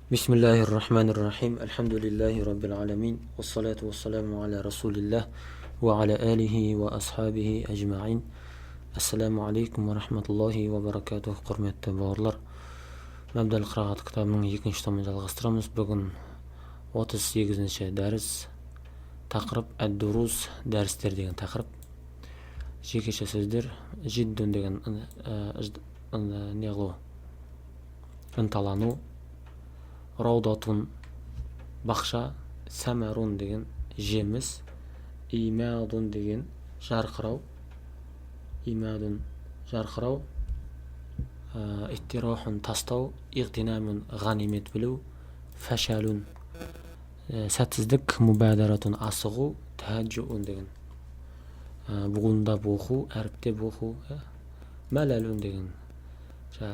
بسم الله الرحمن الرحيم الحمد لله رب العالمين والصلاة والسلام على رسول الله وعلى آله وأصحابه أجمعين. Assalamu alaikum wa rahmatullahi wa barakatuh. Құрметті бауырлар, Мәбдәл қырағат кітабының 2-ші томын жалғастырамыз. Бүгін 38-ші дәріс, тақырып әд-дурус, дәрістер деген тақырып. Жекеше сөздер, жиддун деген ынталану, раудатун бақша, сәмәрун деген жеміс, имадун деген жарқырау, иттирахун тастау, иғтинамун ғанимет білу, фәшәлун сәтсіздік, мубадаратун асығу, тәхәджуун деген бұғындап оқу, әріптеп оқу, мәләлун деген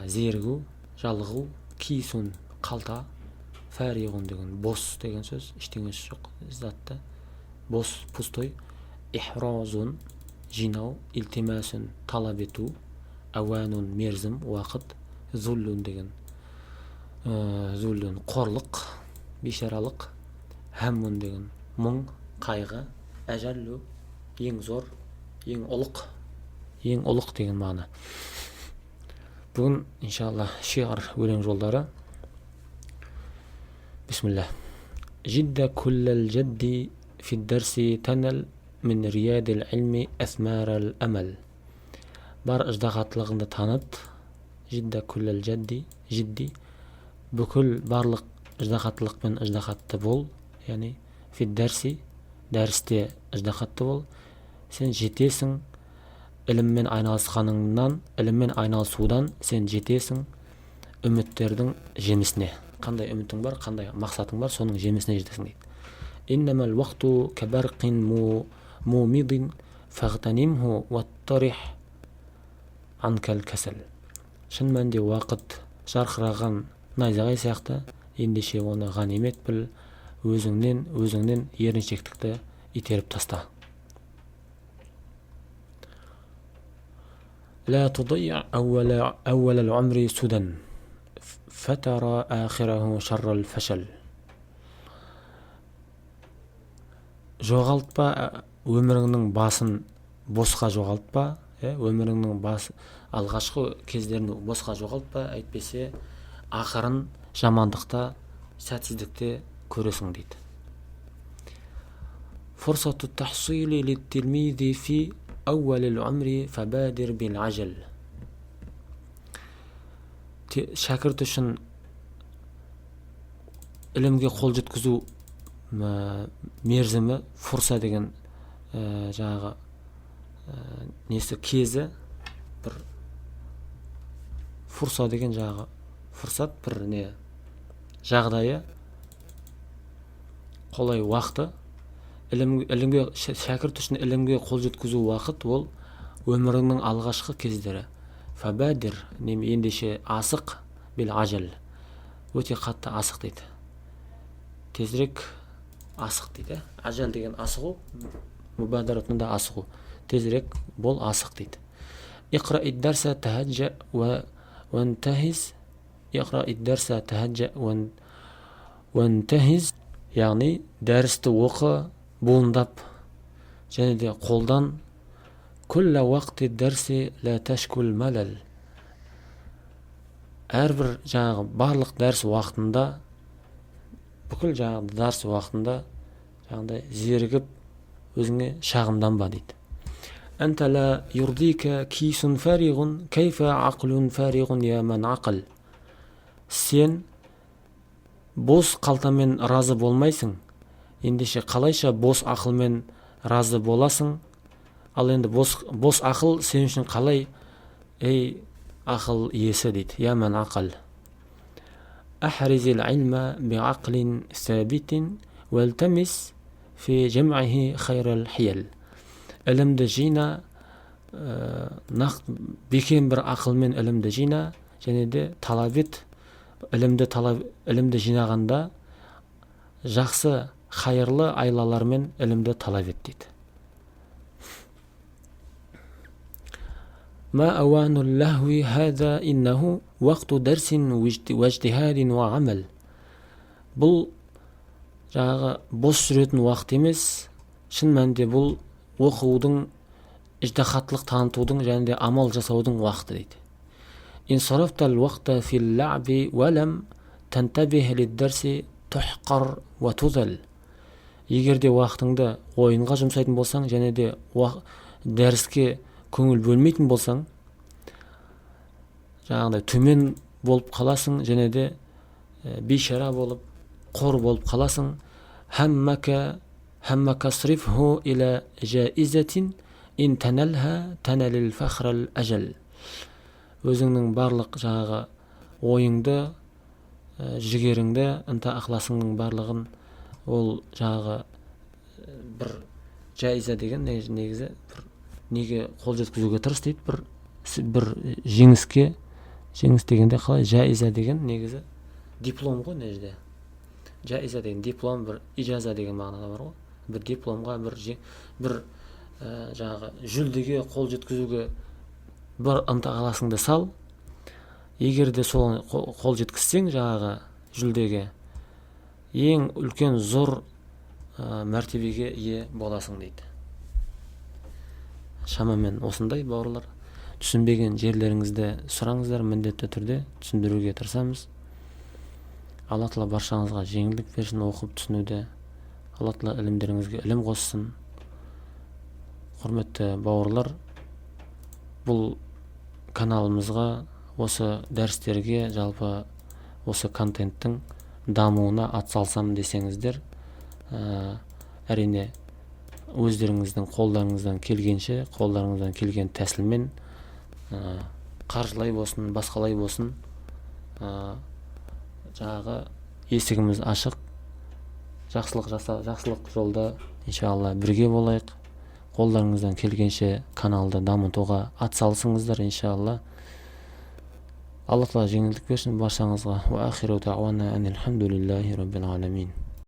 зергу, жалығу, кисун қалта, фәриғун деген бос деген сөз, ештеңесі жоқ затта, бос, пустой, ихразун жинау, илтимасун талап ету, ауанун мерзім, уақыт, зуллун деген зуллун қорлық, бишаралық, хаммун деген мұң, қайғы, әжәллу ең зор, ең ұлық деген мағына. Бүгін иншалла шиғар өлең жолдары. Бисмилlah. Жидда куллал жадди фи дәрси танал min riyadil ilmi asmaral amal. Бар ыждағатлығынды танып, жидда күлләл жидди, бүкіл барлық ыждағатлықпен ыждағатты бол, яғни фид дәрси, дәрісте ыждағатты бол. Сен жетесің, іліммен айналысудан сен жетесің үміттердің жемісіне. Қандай үмітің бар, қандай мақсатың бар, соның жемісіне жетесің дейді. Иннамал уақту кабарқин мумидин фағтанимху ваттарих анкал касал. Шын мәнде уақыт жарқыраған найзағай сияқты, ендеше оны ғанимет біл, өзіңнен еріншектікті итеріп таста. لا تضيع أول العمر سدى فترى آخره شر الفشل. Жоғалтпа өміріңнің басын, босқа жоғалтпа, өміріңнің алғашқы кездерін босқа жоғалтпа, әйтпесе ақырын жамандықта, сәтсіздікте көресің дейді. Фурсату тахсили лит-тилмизи фи әуәліл умри фабадир бил ажал. Шәкірт үшін ілімге қол жеткізу мерзімі, фурса деген жаңағы несі кезі, бір фурса деген жаңағы фурсат, бір не жағдайы, қолай уақыты, шәкірт үшін ілімге қол жеткізу уақыт, ол өміріңнің алғашқы кездері. Фабадир, ендеше асық, бел ажал, өте қатты асық дейді. Тезірек асық дейді. Ажал деген асығу, мубадаратында асығу. Тезірек бол, асық дейді. Иқра ид-дарса тахаджа вантахиз. Иқра ид-дарса тахаджа вантахиз. Яғни дәрісті оқы, буындап, және де қолдан. Күллә уақти дәрси ла ташкул малал. Әрбір жаңағы барлық дәріс уақытында, бүкіл жаңағы дәріс уақытында жаңағыдай зерігіп, өзіңе шағымданба дейді. Әнтә ла юрдика кисун фаригун кайфа ақлун фаригун я ман ақл. Сен бос қалтамен разы болмайсың, ендеше қалайша бос ақылмен разы боласың? Ал енді бос ақыл сен үшін қалай, ей ақыл иесі дейді. Я ман ақл. Ахризил илма биақлин сәбитин вәлтамис фи жамъихи хайрал хиял. Ілімді жина, бекем бір ақылмен ілімді жина, және де талап ет, ілімді жинағанда жақсы, хайырлы айлалармен ілімді талап ет дейді. ما أوان اللهو هذا إنه وقت درس واجتهاد وعمل. Бұл жаңағы бос жүретін уақыт емес, шын мәнінде бұл оқудың, ижтихатлық танытудың және де амал жасаудың уақыты дейді. انصرفت الوقت في اللعب ولم تنتبه للدرس تحقر وتذل. Егер де уақытыңды ойынға жұмсайтын болсаң және де дәріске көңіл бөлмейтін болсаң, жаңағыдай төмен болып қаласың және де бейшара болып, қор болып қаласың. همك صرفه إلى جائزة إن تنلها تنل الفخر الأجل. Өзіңнің барлық жаңағы ойыңды, жігеріңді, ынта ықыласыңның барлығын ол жаңағы бір жайза деген негізі бір неге қол жеткізуге тырыс дейді. Бір жеңіске, жеңіс дегенде қалай, жайза деген негізі диплом ғой. Нежде жайза деген диплом, бір ижаза деген мағынада бар ғой. Бір дипломға, бір жаңағы жүлдеге қол жеткізуге бір ынта ықыласыңды сал. Егер де сол қол жеткізсең жаңағы жүлдеге, ең үлкен зор мәртебеге ие боласың дейді. Шамамен осындай, бауырлар. Түсінбеген жерлеріңізді сұраңыздар, міндетті түрде түсіндіруге тырысамыз. Алла Тағала баршаңызға жеңілдік берсін оқып түсінуде. Алла Тағала ілімдеріңізге ілім қоссын. Құрметті бауырлар, бұл каналымызға, осы дәрістерге, жалпы осы контенттің дамуына атсалсам десеңіздер, әрине өздеріңіздің қолдарыңыздан келген тәсілмен, қаржылай болсын, басқалай болсын, жаңағы есігіміз ашық. Жақсылық жолда иншалла бірге болайық. Қолдарыңыздан келгенше каналды дамытуға атсалысыңыздар иншалла. Алла Тағала жеңілдік берсін баршаңызға. Ва ахиру дауана анил хамдулиллахи раббил аламин.